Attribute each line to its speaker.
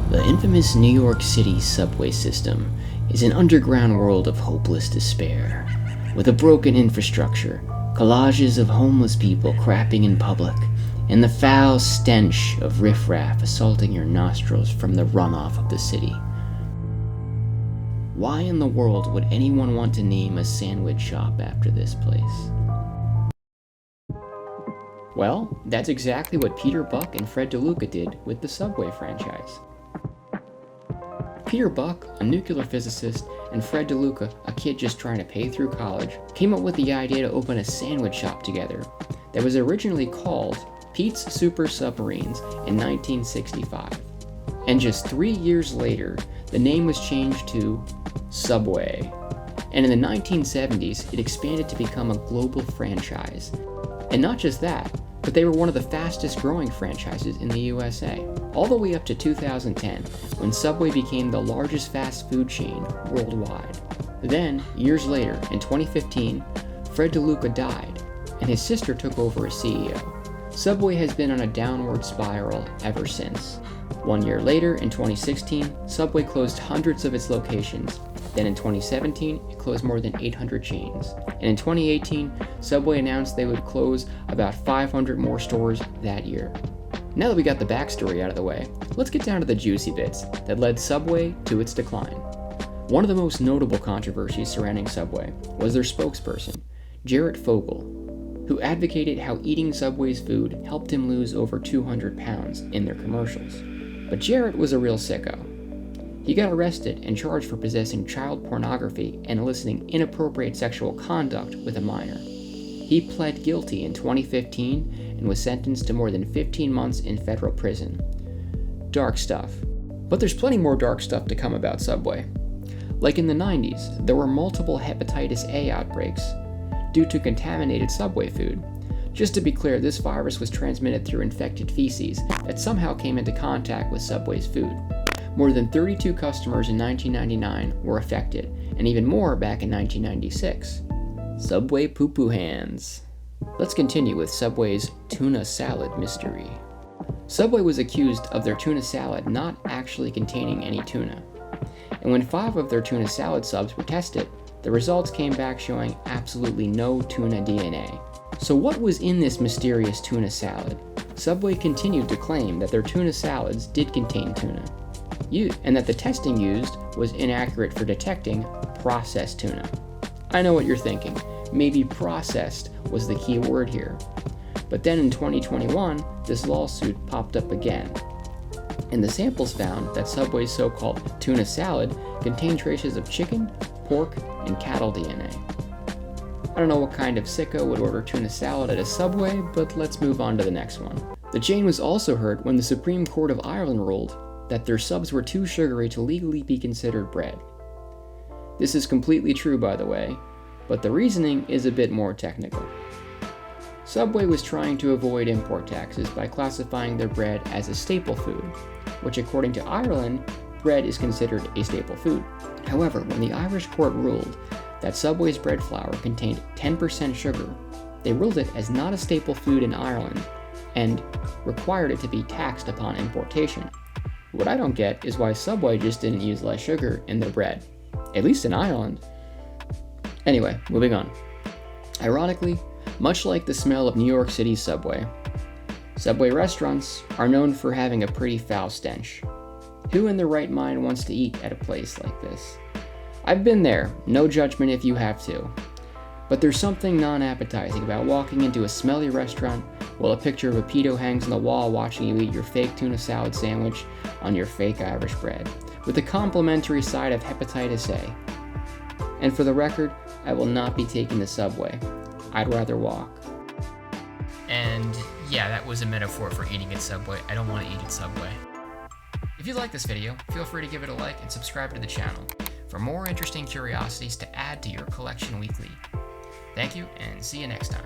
Speaker 1: The infamous New York City subway system is an underground world of hopeless despair. With a broken infrastructure, collages of homeless people crapping in public, and the foul stench of riffraff assaulting your nostrils from the runoff of the city. Why in the world would anyone want to name a sandwich shop after this place? Well, that's exactly what Peter Buck and Fred DeLuca did with the Subway franchise. Peter Buck, a nuclear physicist, and Fred DeLuca, a kid just trying to pay through college, came up with the idea to open a sandwich shop together that was originally called Pete's Super Submarines in 1965. And just 3 years later, the name was changed to Subway. And in the 1970s, it expanded to become a global franchise. And not just that, but they were one of the fastest growing franchises in the USA, all the way up to 2010, when Subway became the largest fast food chain worldwide. Then, years later, in 2015, Fred DeLuca died, and his sister took over as CEO. Subway has been on a downward spiral ever since. 1 year later, in 2016, Subway closed hundreds of its locations. Then in 2017, it closed more than 800 chains. And in 2018, Subway announced they would close about 500 more stores that year. Now that we got the backstory out of the way, let's get down to the juicy bits that led Subway to its decline. One of the most notable controversies surrounding Subway was their spokesperson, Jarrett Fogel, who advocated how eating Subway's food helped him lose over 200 pounds in their commercials. But Jarrett was a real sicko. He got arrested and charged for possessing child pornography and eliciting inappropriate sexual conduct with a minor. He pled guilty in 2015 and was sentenced to more than 15 months in federal prison. Dark stuff. But there's plenty more dark stuff to come about Subway. Like in the 90s, there were multiple hepatitis A outbreaks due to contaminated Subway food. Just to be clear, this virus was transmitted through infected feces that somehow came into contact with Subway's food. More than 32 customers in 1999 were affected, and even more back in 1996. Subway poo-poo hands. Let's continue with Subway's tuna salad mystery. Subway was accused of their tuna salad not actually containing any tuna. And when 5 of their tuna salad subs were tested, the results came back showing absolutely no tuna DNA. So what was in this mysterious tuna salad? Subway continued to claim that their tuna salads did contain tuna, and that the testing used was inaccurate for detecting processed tuna. I know what you're thinking. Maybe processed was the key word here. But then in 2021, this lawsuit popped up again. And the samples found that Subway's so-called tuna salad contained traces of chicken, pork, and cattle DNA. I don't know what kind of sicko would order tuna salad at a Subway, but let's move on to the next one. The chain was also hurt when the Supreme Court of Ireland ruled that their subs were too sugary to legally be considered bread. This is completely true, by the way, but the reasoning is a bit more technical. Subway was trying to avoid import taxes by classifying their bread as a staple food, which according to Ireland, bread is considered a staple food. However, when the Irish court ruled that Subway's bread flour contained 10% sugar, they ruled it as not a staple food in Ireland and required it to be taxed upon importation. What I don't get is why Subway just didn't use less sugar in their bread, at least in Ireland. Anyway, moving on. Ironically, much like the smell of New York City's Subway, Subway restaurants are known for having a pretty foul stench. Who in their right mind wants to eat at a place like this? I've been there, no judgment if you have to. But there's something non-appetizing about walking into a smelly restaurant while a picture of a pedo hangs on the wall watching you eat your fake tuna salad sandwich on your fake Irish bread, with a complimentary side of hepatitis A. And for the record, I will not be taking the Subway. I'd rather walk.
Speaker 2: And yeah, that was a metaphor for eating at Subway. I don't want to eat at Subway. If you like this video, feel free to give it a like and subscribe to the channel for more interesting curiosities to add to your collection weekly. Thank you, and see you next time.